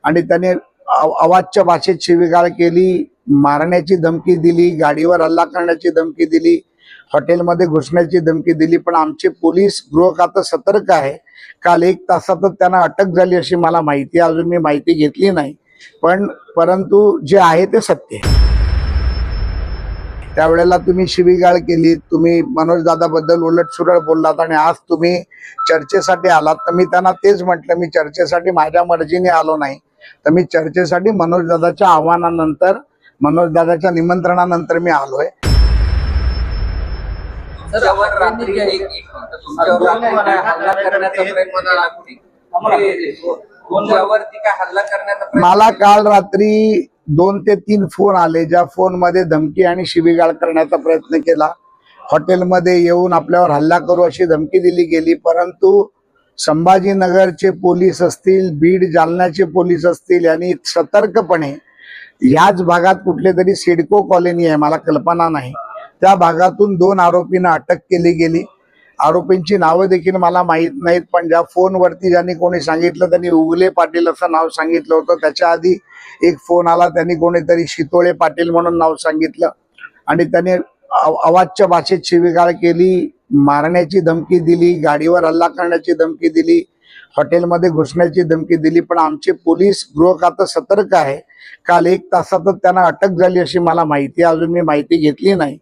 आणि त्याने अवाच्य भाषेत शिवीगाळ केली, मारण्याची धमकी दिली, गाडीवर हल्ला करण्याची धमकी दिली, हॉटेलमध्ये घुसण्याची धमकी दिली. पण आमचे पोलीस गृह खातं सतर्क आहे. काल 1 तासातच त्यांना अटक झाली अशी मला माहिती आहे. अजून मी माहिती घेतली नाही, परंतु जे आहे ते सत्य आहे. त्यावेळेला तुम्ही शिवीगाळ केली, तुम्ही मनोज दादाबद्दल उलटसुलट बोललात आणि आज तुम्ही चर्चेसाठी आलात. तर मी त्यांना तेच म्हटलं, मी चर्चेसाठी माझ्या मर्जीने आलो नाही, तर मी चर्चेसाठी मनोज दादाच्या आव्हानानंतर, मनोज दादाच्या निमंत्रणानंतर मी आलोय. मला काल रात्री 2 ते 3 फोन आले, ज्या फोनमध्ये धमकी आणि शिवीगाळ करण्याचा प्रयत्न केला. हॉटेलमध्ये येऊन आपल्यावर हल्ला करू अशी धमकी दिली गेली. परंतु संभाजीनगरचे पोलीस असतील, बीड जालन्याचे पोलीस असतील, यांनी सतर्कपणे ह्याच भागात कुठले तरी सिडको कॉलनी आहे, मला कल्पना नाही, त्या भागातून 2 आरोपींना अटक केली गेली. आरोपींची नावं देखील मला माहीत नाहीत, पण ज्या फोनवरती ज्यांनी कोणी सांगितलं त्यांनी उगले पाटील असं नाव सांगितलं होतं. त्याच्या आधी एक फोन आला, त्यांनी कोणीतरी शितोळे पाटील म्हणून नाव सांगितलं आणि त्याने अवाच्य भाषेत शिवीगाळ केली, मारण्याची धमकी दिली, गाडीवर हल्ला करण्याची धमकी दिली, हॉटेलमध्ये घुसण्याची धमकी दिली. पण आमचे पोलीस गृह खातं सतर्क आहे. काल 1 तासातच त्यांना अटक झाली अशी मला माहिती आहे. अजून मी माहिती घेतली नाही,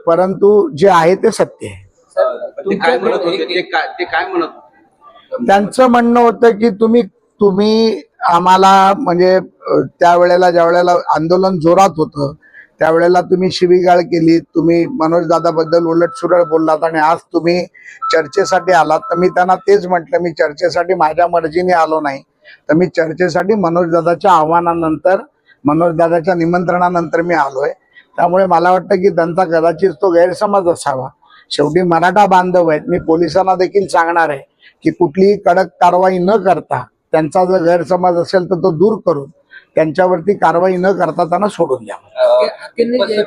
परंतु जे आहे ते सत्य आहे. त्यांचं म्हणणं होतं की तुम्ही आम्हाला, म्हणजे त्यावेळेला ज्यावेळेला आंदोलन जोरात होतं त्यावेळेला तुम्ही शिवीगाळ केली, तुम्ही मनोज दादाबद्दल उलटसुलट बोललात आणि आज तुम्ही चर्चेसाठी आलात. तर मी त्यांना तेच म्हटलं, मी चर्चेसाठी माझ्या मर्जीने आलो नाही, तर मी चर्चेसाठी मनोज दादाच्या आव्हानानंतर, मनोज दादाच्या निमंत्रणानंतर मी आलोय. त्यामुळे मला वाटतं की त्यांचा कदाचित तो गैरसमज असावा. शेवटी मराठा बांधव आहेत. मी पोलिसांना देखील सांगणार आहे की कुठलीही कडक कारवाई न करता, त्यांचा जर गैरसमज असेल तर तो दूर करून त्यांच्यावरती कारवाई न करता त्यांना सोडून द्या. तुमच्या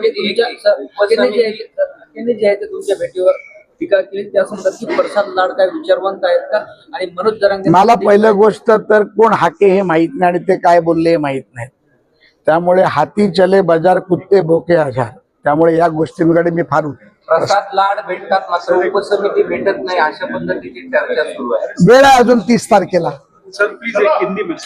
भेटीवर टीका केली त्यासंदर्भात प्रसाद लाड काय विचारवंत आहेत का? आणि मनोज जरांगे, मला पहिलं गोष्ट तर कोण हाके हे माहित नाही आणि ते काय बोलले हे माहित नाही. त्यामुळे हाती चले बाजार, कुत्ते भोके आजार. त्यामुळे या गोष्टींकडे मी फार प्रसाद लाड भेटतात मात्र उपसमिती भेटत नाही अशा पद्धतीची चर्चा सुरू आहे. वेळ आहे अजून 30 तारखेला. सर प्लीज एक हिंदी में